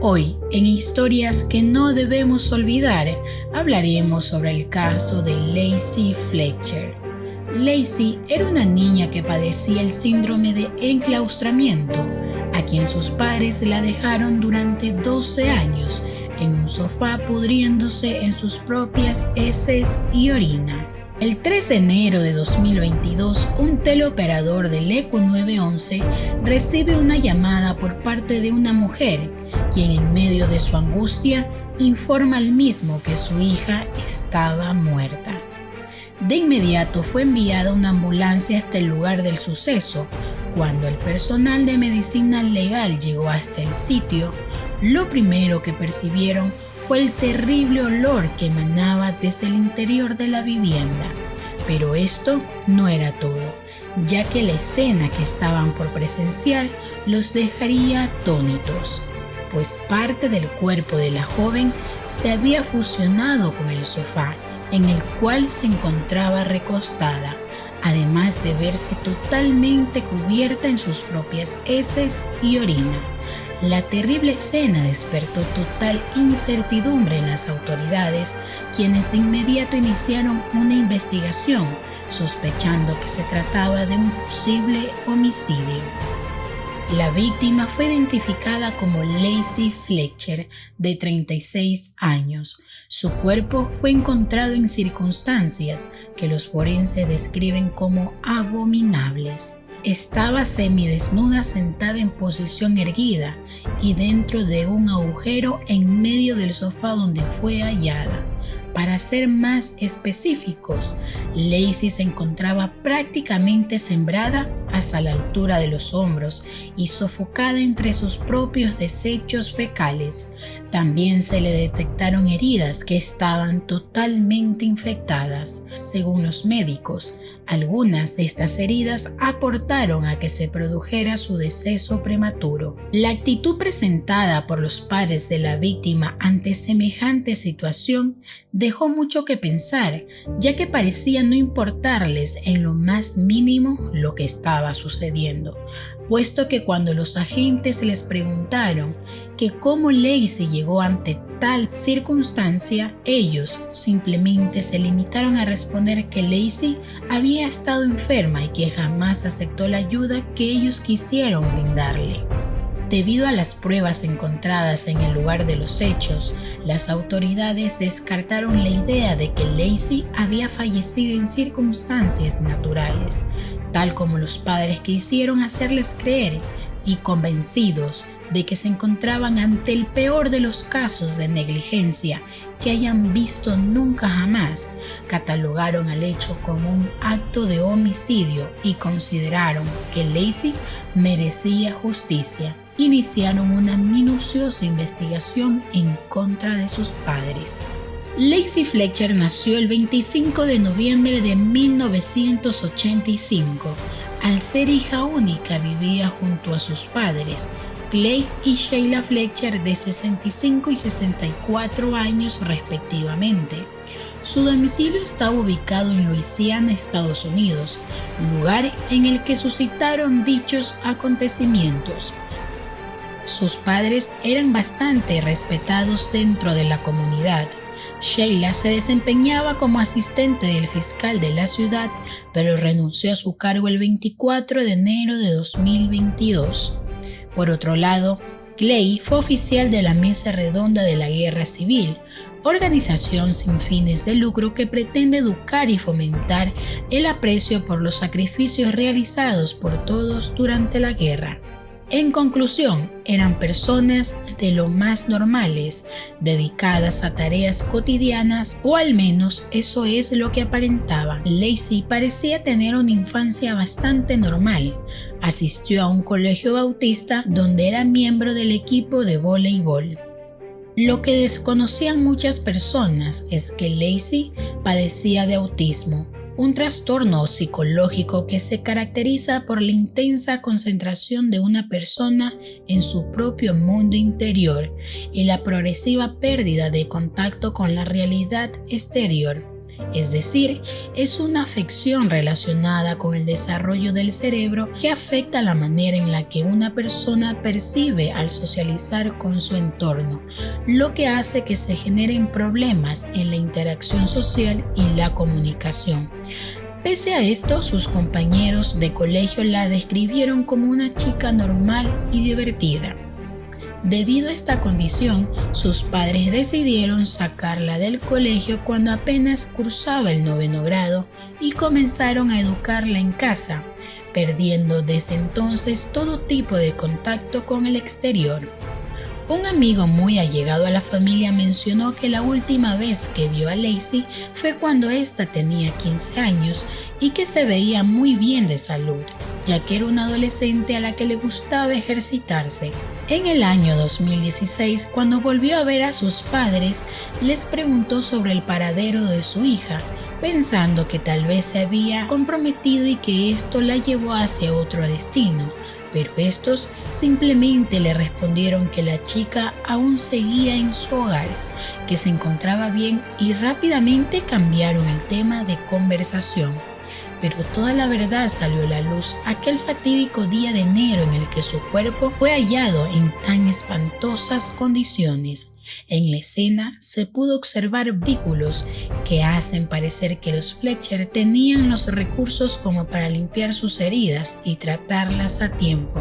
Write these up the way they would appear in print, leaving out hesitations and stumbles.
Hoy, en Historias que no debemos olvidar, hablaremos sobre el caso de Lacey Fletcher. Lacey era una niña que padecía el síndrome de enclaustramiento, a quien sus padres la dejaron durante 12 años en un sofá pudriéndose en sus propias heces y orina. El 3 de enero de 2022, un teleoperador del ECU 911 recibe una llamada por parte de una mujer, quien en medio de su angustia informa al mismo que su hija estaba muerta. De inmediato fue enviada una ambulancia hasta el lugar del suceso. Cuando el personal de medicina legal llegó hasta el sitio, lo primero que percibieron fue el terrible olor que emanaba desde el interior de la vivienda. Pero esto no era todo, ya que la escena que estaban por presenciar los dejaría atónitos, pues parte del cuerpo de la joven se había fusionado con el sofá en el cual se encontraba recostada, además de verse totalmente cubierta en sus propias heces y orina. La terrible escena despertó total incertidumbre en las autoridades, quienes de inmediato iniciaron una investigación, sospechando que se trataba de un posible homicidio. La víctima fue identificada como Lacey Fletcher, de 36 años. Su cuerpo fue encontrado en circunstancias que los forenses describen como abominables. Estaba semidesnuda, sentada en posición erguida y dentro de un agujero en medio del sofá donde fue hallada. Para ser más específicos, Lacey se encontraba prácticamente sembrada hasta la altura de los hombros y sofocada entre sus propios desechos fecales. También se le detectaron heridas que estaban totalmente infectadas. Según los médicos, algunas de estas heridas aportaron a que se produjera su deceso prematuro. La actitud presentada por los padres de la víctima ante semejante situación dejó mucho que pensar, ya que parecía no importarles en lo más mínimo lo que estaba sucediendo, puesto que cuando los agentes les preguntaron que cómo Lacey llegó ante tal circunstancia, ellos simplemente se limitaron a responder que Lacey había estado enferma y que jamás aceptó la ayuda que ellos quisieron brindarle. Debido a las pruebas encontradas en el lugar de los hechos, las autoridades descartaron la idea de que Lacey había fallecido en circunstancias naturales, tal como los padres quisieron hacerles creer, y convencidos de que se encontraban ante el peor de los casos de negligencia que hayan visto nunca jamás, catalogaron al hecho como un acto de homicidio y consideraron que Lacey merecía justicia. Iniciaron una minuciosa investigación en contra de sus padres. Lacey Fletcher nació el 25 de noviembre de 1985. Al ser hija única, vivía junto a sus padres, Clay y Sheila Fletcher, de 65 y 64 años respectivamente. Su domicilio estaba ubicado en Luisiana, Estados Unidos, lugar en el que suscitaron dichos acontecimientos. Sus padres eran bastante respetados dentro de la comunidad. Sheila se desempeñaba como asistente del fiscal de la ciudad, pero renunció a su cargo el 24 de enero de 2022. Por otro lado, Clay fue oficial de la Mesa Redonda de la Guerra Civil, organización sin fines de lucro que pretende educar y fomentar el aprecio por los sacrificios realizados por todos durante la guerra. En conclusión, eran personas de lo más normales, dedicadas a tareas cotidianas, o al menos eso es lo que aparentaban. Lacey parecía tener una infancia bastante normal. Asistió a un colegio bautista donde era miembro del equipo de voleibol. Lo que desconocían muchas personas es que Lacey padecía de autismo, un trastorno psicológico que se caracteriza por la intensa concentración de una persona en su propio mundo interior y la progresiva pérdida de contacto con la realidad exterior. es decir, es una afección relacionada con el desarrollo del cerebro que afecta la manera en la que una persona percibe al socializar con su entorno, lo que hace que se generen problemas en la interacción social y la comunicación. Pese a esto, sus compañeros de colegio la describieron como una chica normal y divertida. Debido a esta condición, sus padres decidieron sacarla del colegio cuando apenas cursaba el 9º grado y comenzaron a educarla en casa, perdiendo desde entonces todo tipo de contacto con el exterior. Un amigo muy allegado a la familia mencionó que la última vez que vio a Lacey fue cuando ésta tenía 15 años y que se veía muy bien de salud, ya que era una adolescente a la que le gustaba ejercitarse. En el año 2016, cuando volvió a ver a sus padres, les preguntó sobre el paradero de su hija, pensando que tal vez se había comprometido y que esto la llevó hacia otro destino, pero estos simplemente le respondieron que la chica aún seguía en su hogar, que se encontraba bien y rápidamente cambiaron el tema de conversación. Pero toda la verdad salió a la luz aquel fatídico día de enero en el que su cuerpo fue hallado en tan espantosas condiciones. En la escena se pudo observar vehículos que hacen parecer que los Fletcher tenían los recursos como para limpiar sus heridas y tratarlas a tiempo,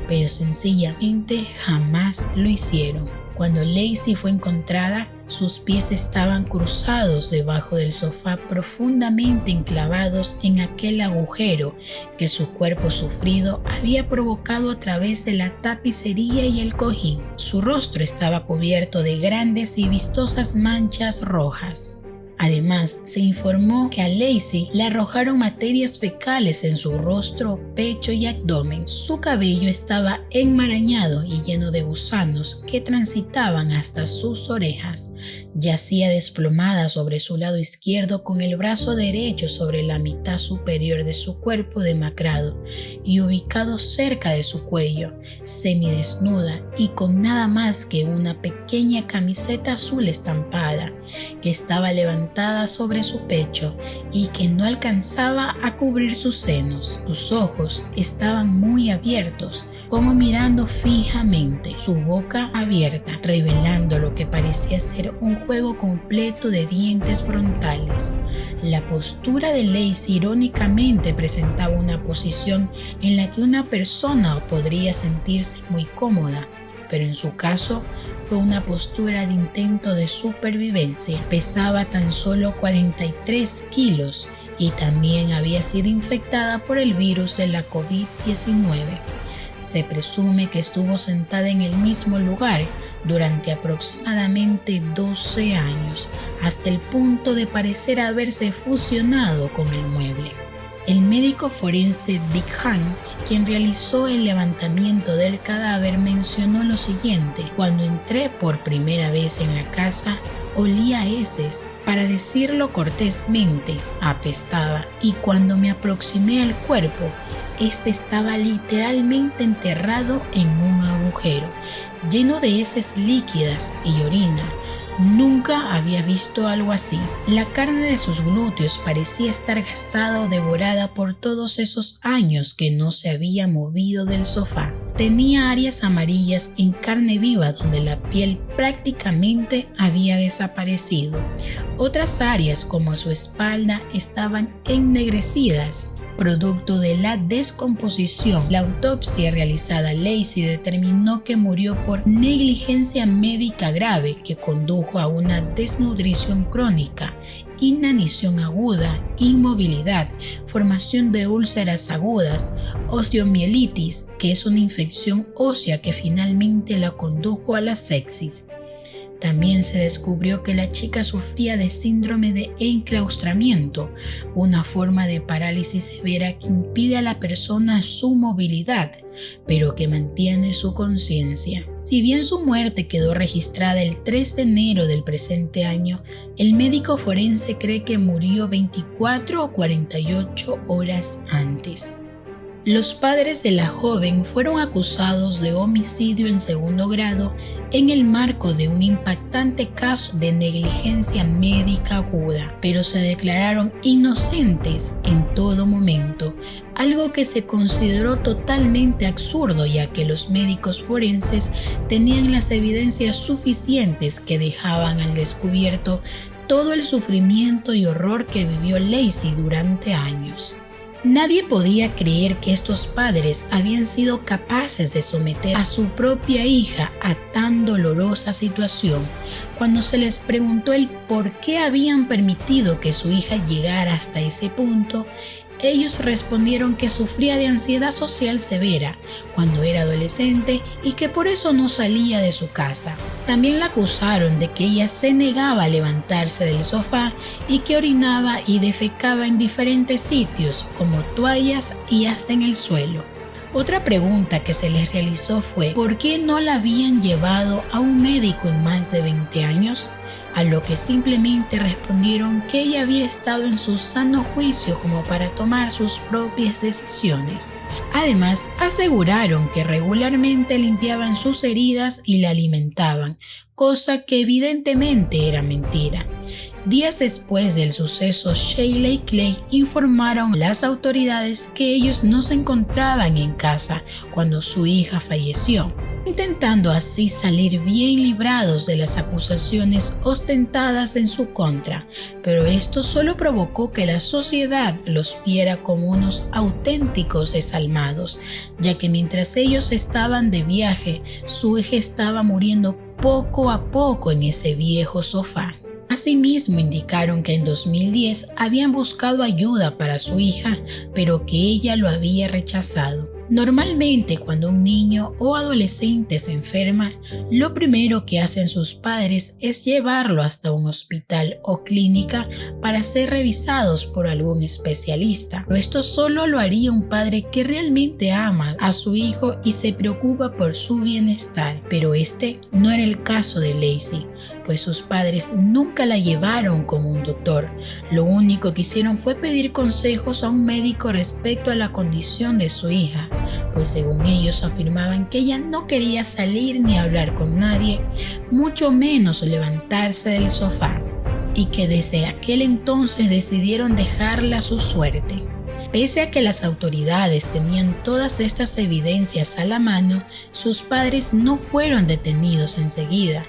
pero sencillamente jamás lo hicieron. Cuando Lacey fue encontrada, sus pies estaban cruzados debajo del sofá, profundamente enclavados en aquel agujero que su cuerpo sufrido había provocado a través de la tapicería y el cojín. Su rostro estaba cubierto de grandes y vistosas manchas rojas. Además, se informó que a Lacey le arrojaron materias fecales en su rostro, pecho y abdomen. Su cabello estaba enmarañado y lleno de gusanos que transitaban hasta sus orejas. Yacía desplomada sobre su lado izquierdo con el brazo derecho sobre la mitad superior de su cuerpo demacrado y ubicado cerca de su cuello, semidesnuda y con nada más que una pequeña camiseta azul estampada que estaba levantada sobre su pecho y que no alcanzaba a cubrir sus senos. Sus ojos estaban muy abiertos, como mirando fijamente, su boca abierta, revelando lo que parecía ser un juego completo de dientes frontales. La postura de Lacey irónicamente presentaba una posición en la que una persona podría sentirse muy cómoda, pero en su caso fue una postura de intento de supervivencia. Pesaba tan solo 43 kilos y también había sido infectada por el virus de la COVID-19. Se presume que estuvo sentada en el mismo lugar durante aproximadamente 12 años, hasta el punto de parecer haberse fusionado con el mueble. El médico forense Big Han, quien realizó el levantamiento del cadáver, mencionó lo siguiente: cuando entré por primera vez en la casa, olía a heces. Para decirlo cortésmente, apestaba, y cuando me aproximé al cuerpo, este estaba literalmente enterrado en un agujero, lleno de heces líquidas y orina. Nunca había visto algo así. La carne de sus glúteos parecía estar gastada o devorada por todos esos años que no se había movido del sofá. Tenía áreas amarillas en carne viva donde la piel prácticamente había desaparecido. Otras áreas, como su espalda, estaban ennegrecidas, producto de la descomposición. La autopsia realizada a Lacey determinó que murió por negligencia médica grave que condujo a una desnutrición crónica, inanición aguda, inmovilidad, formación de úlceras agudas, osteomielitis, que es una infección ósea que finalmente la condujo a la sepsis. También se descubrió que la chica sufría de síndrome de enclaustramiento, una forma de parálisis severa que impide a la persona su movilidad, pero que mantiene su conciencia. Si bien su muerte quedó registrada el 3 de enero del presente año, el médico forense cree que murió 24 o 48 horas antes. Los padres de la joven fueron acusados de homicidio en segundo grado en el marco de un impactante caso de negligencia médica aguda, pero se declararon inocentes en todo momento, algo que se consideró totalmente absurdo ya que los médicos forenses tenían las evidencias suficientes que dejaban al descubierto todo el sufrimiento y horror que vivió Lacey durante años. Nadie podía creer que estos padres habían sido capaces de someter a su propia hija a tan dolorosa situación. Cuando se les preguntó el por qué habían permitido que su hija llegara hasta ese punto, ellos respondieron que sufría de ansiedad social severa cuando era adolescente y que por eso no salía de su casa. También la acusaron de que ella se negaba a levantarse del sofá y que orinaba y defecaba en diferentes sitios, como toallas y hasta en el suelo. Otra pregunta que se les realizó fue ¿por qué no la habían llevado a un médico en más de 20 años? A lo que simplemente respondieron que ella había estado en su sano juicio como para tomar sus propias decisiones. Además, aseguraron que regularmente limpiaban sus heridas y la alimentaban, cosa que evidentemente era mentira. Días después del suceso, Sheila y Clay informaron a las autoridades que ellos no se encontraban en casa cuando su hija falleció, intentando así salir bien librados de las acusaciones ostentadas en su contra, pero esto solo provocó que la sociedad los viera como unos auténticos desalmados, ya que mientras ellos estaban de viaje, su hija estaba muriendo poco a poco en ese viejo sofá. Asimismo, indicaron que en 2010 habían buscado ayuda para su hija, pero que ella lo había rechazado. Normalmente, cuando un niño o adolescente se enferma, lo primero que hacen sus padres es llevarlo hasta un hospital o clínica para ser revisados por algún especialista. Pero esto solo lo haría un padre que realmente ama a su hijo y se preocupa por su bienestar. Pero este no era el caso de Lacey, pues sus padres nunca la llevaron con un doctor. Lo único que hicieron fue pedir consejos a un médico respecto a la condición de su hija, pues según ellos afirmaban que ella no quería salir ni hablar con nadie, mucho menos levantarse del sofá, y que desde aquel entonces decidieron dejarla a su suerte. Pese a que las autoridades tenían todas estas evidencias a la mano, sus padres no fueron detenidos enseguida.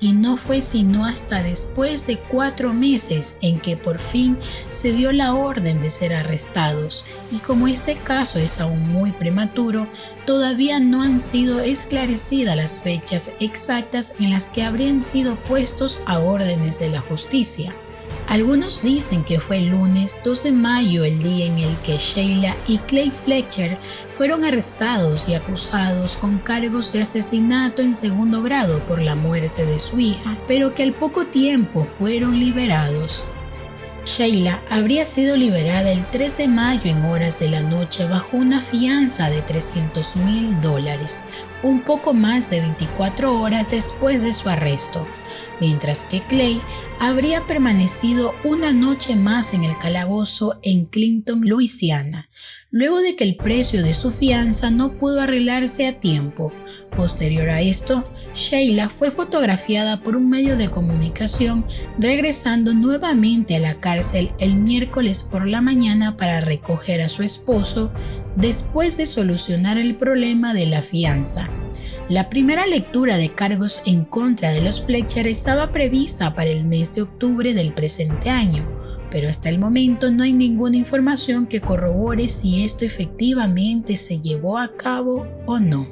Y no fue sino hasta después de 4 meses en que por fin se dio la orden de ser arrestados, y como este caso es aún muy prematuro, todavía no han sido esclarecidas las fechas exactas en las que habrían sido puestos a órdenes de la justicia. Algunos dicen que fue el lunes 2 de mayo el día en el que Sheila y Clay Fletcher fueron arrestados y acusados con cargos de asesinato en segundo grado por la muerte de su hija, pero que al poco tiempo fueron liberados. Sheila habría sido liberada el 3 de mayo en horas de la noche bajo una fianza de $300,000, un poco más de 24 horas después de su arresto, mientras que Clay habría permanecido una noche más en el calabozo en Clinton, Luisiana, luego de que el precio de su fianza no pudo arreglarse a tiempo. Posterior a esto, Sheila fue fotografiada por un medio de comunicación regresando nuevamente a la cárcel el miércoles por la mañana para recoger a su esposo después de solucionar el problema de la fianza. La primera lectura de cargos en contra de los Fletcher estaba prevista para el mes de octubre del presente año, pero hasta el momento no hay ninguna información que corrobore si esto efectivamente se llevó a cabo o no.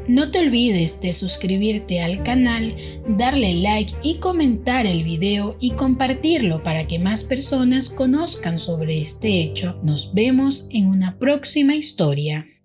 No te olvides de suscribirte al canal, darle like y comentar el video y compartirlo para que más personas conozcan sobre este hecho. Nos vemos en una próxima historia.